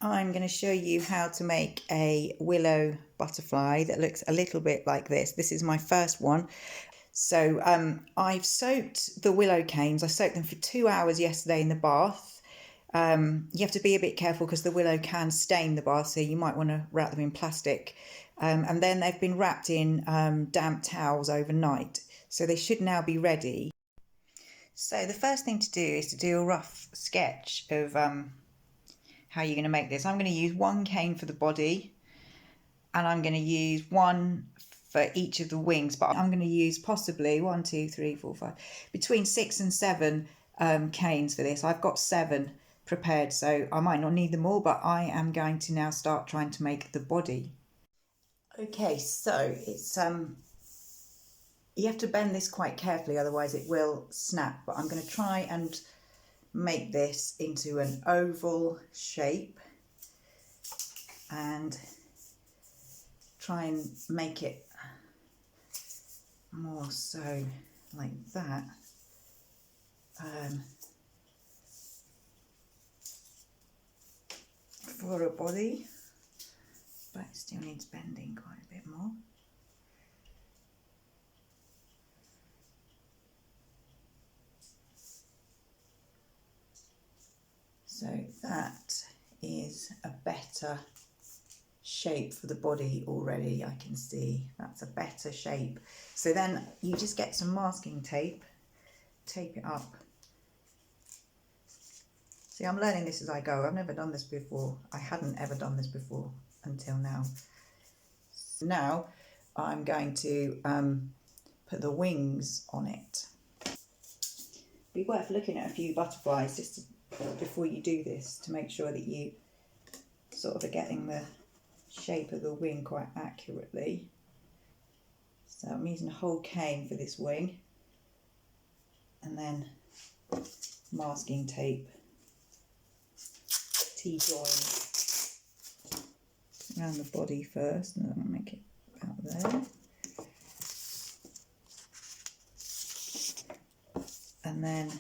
I'm going to show you how to make a willow butterfly that looks a little bit like this. This is my first one. So I've soaked the willow canes. I soaked them for 2 hours yesterday in the bath. You have to be a bit careful because the willow can stain the bath, so you might want to wrap them in plastic. And then they've been wrapped in damp towels overnight. So they should now be ready. So the first thing to do is to do a rough sketch of how you're going to make this. I'm going to use 1 cane for the body, and I'm going to use 1 for each of the wings, but I'm going to use possibly 1, 2, 3, 4, 5, between 6 and 7 canes for this. I've got 7 prepared, so I might not need them all, but I am going to now start trying to make the body. Okay, so it's you have to bend this quite carefully, otherwise it will snap, but I'm going to try and make this into an oval shape and try and make it more so like that. For a body, but it still needs bending quite a bit more. So that is a better shape for the body already. I can see that's a better shape. So then you just get some masking tape, tape it up. See, I'm learning this as I go. I've never done this before. I hadn't ever done this before until now. So now I'm going to put the wings on it. Be worth looking at a few butterflies just before you do this to make sure that you sort of are getting the shape of the wing quite accurately. So I'm using a whole cane for this wing, and then masking tape, T-join around the body first, and then I'll make it about there. And then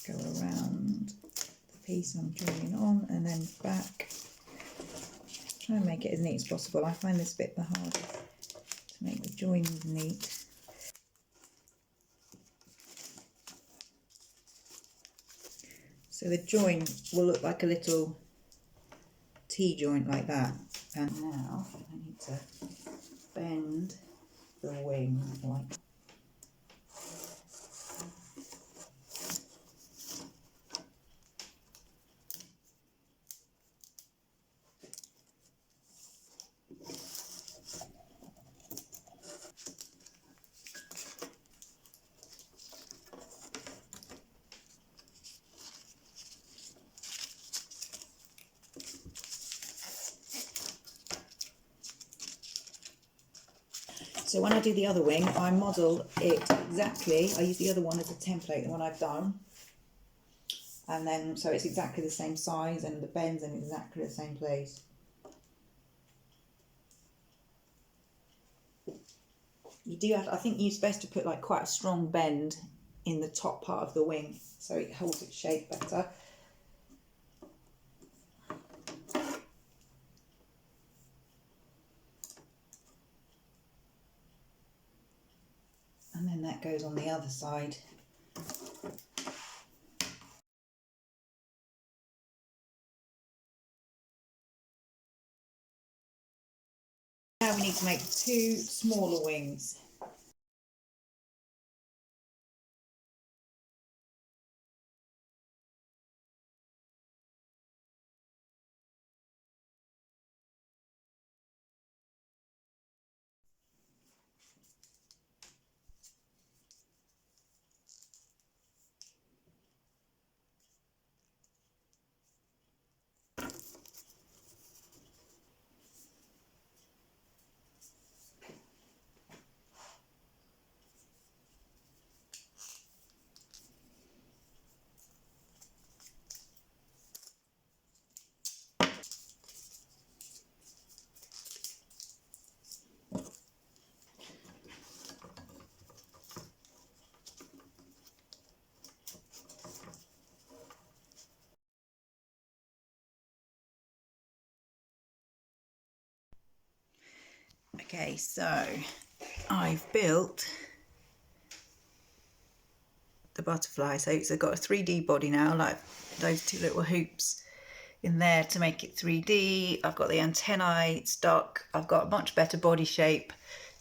go around the piece I'm drawing on and then back. Try and make it as neat as possible. I find this bit the hardest, to make the joins neat. So the joint will look like a little T-joint like that. And now I need to bend the wing like that. So when I do the other wing, I model it exactly. I use the other one as a template, the one I've done. And then, so it's exactly the same size and the bend's in exactly the same place. You do have, I think it's best to put like quite a strong bend in the top part of the wing so it holds its shape better. And then that goes on the other side. Now we need to make 2 smaller wings. Okay, so I've built the butterfly, so it's got a 3D body now, like those two little hoops in there to make it 3D. I've got the antennae stuck. I've got a much better body shape.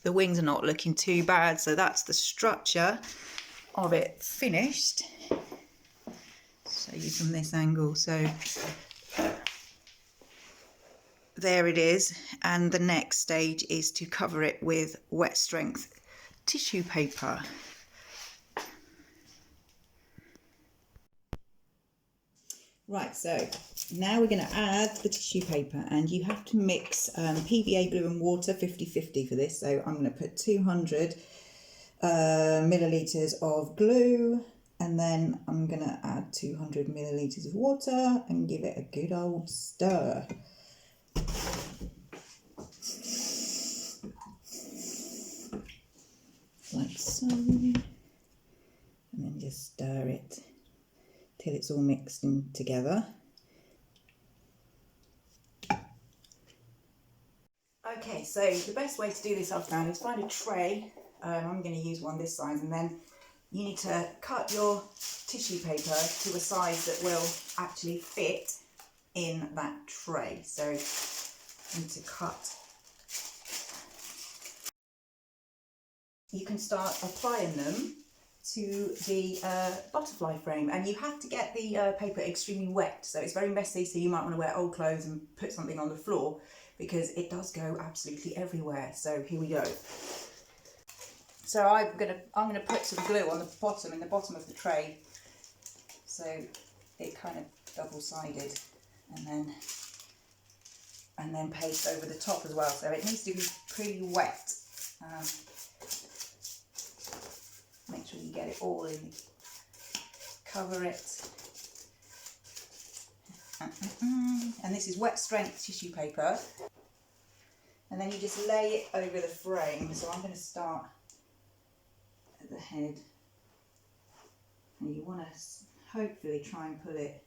The wings are not looking too bad, so that's the structure of it finished. So you from this angle, so there it is, and the next stage is to cover it with wet strength tissue paper. Right, so now we're going to add the tissue paper, and you have to mix PVA glue and water 50-50 for this. So I'm going to put 200 millilitres of glue, and then I'm going to add 200 millilitres of water and give it a good old stir. Like so, and then just stir it till it's all mixed in together. Okay, so the best way to do this I've found is find a tray. I'm going to use one this size, and then you need to cut your tissue paper to a size that will actually fit in that tray. So you need to cut. You can start applying them to the butterfly frame, and you have to get the paper extremely wet, so it's very messy, so you might want to wear old clothes and put something on the floor because it does go absolutely everywhere. So here we go. So I'm gonna put some glue on the bottom, in the bottom of the tray, so it kind of double-sided, and then paste over the top as well, so it needs to be pretty wet. Make sure you get it all in, cover it. And this is wet strength tissue paper. And then you just lay it over the frame. So I'm going to start at the head. And you want to hopefully try and pull it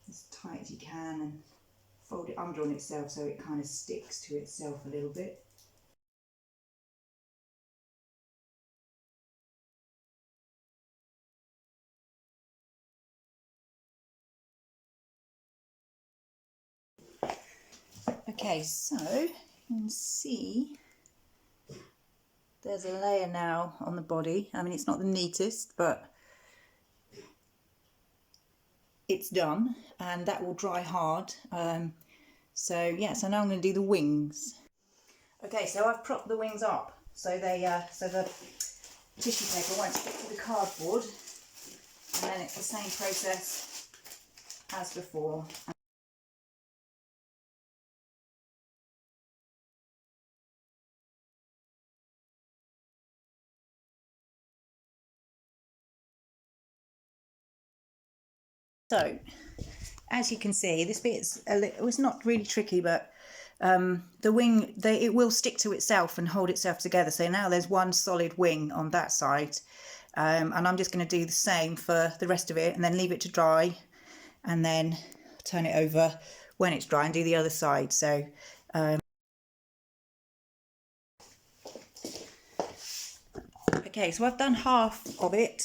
as tight as you can and fold it under on itself so it kind of sticks to itself a little bit. Okay, so you can see there's a layer now on the body. I mean, it's not the neatest, but it's done, and that will dry hard. So yeah, so now I'm going to do the wings. Okay, so I've propped the wings up so so the tissue paper won't stick to the cardboard, and then it's the same process as before. So, as you can see, this bit's it's not really tricky, but the wing, it will stick to itself and hold itself together. So now there's one solid wing on that side, and I'm just going to do the same for the rest of it, and then leave it to dry, and then turn it over when it's dry and do the other side. So okay, so I've done half of it.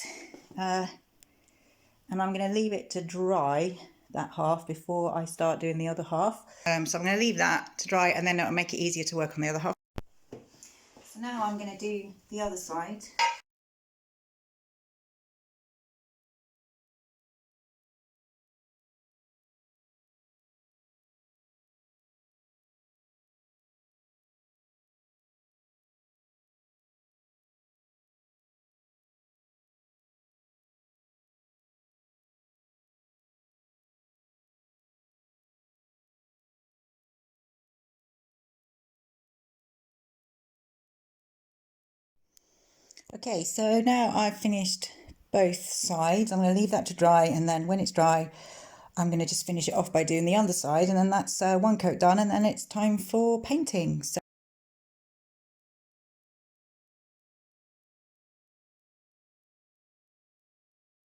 And I'm going to leave it to dry, that half, before I start doing the other half. So I'm going to leave that to dry, and then it'll make it easier to work on the other half. So now I'm going to do the other side. Okay, so now I've finished both sides. I'm going to leave that to dry, and then when it's dry, I'm going to just finish it off by doing the underside, and then that's one coat done, and then it's time for painting. So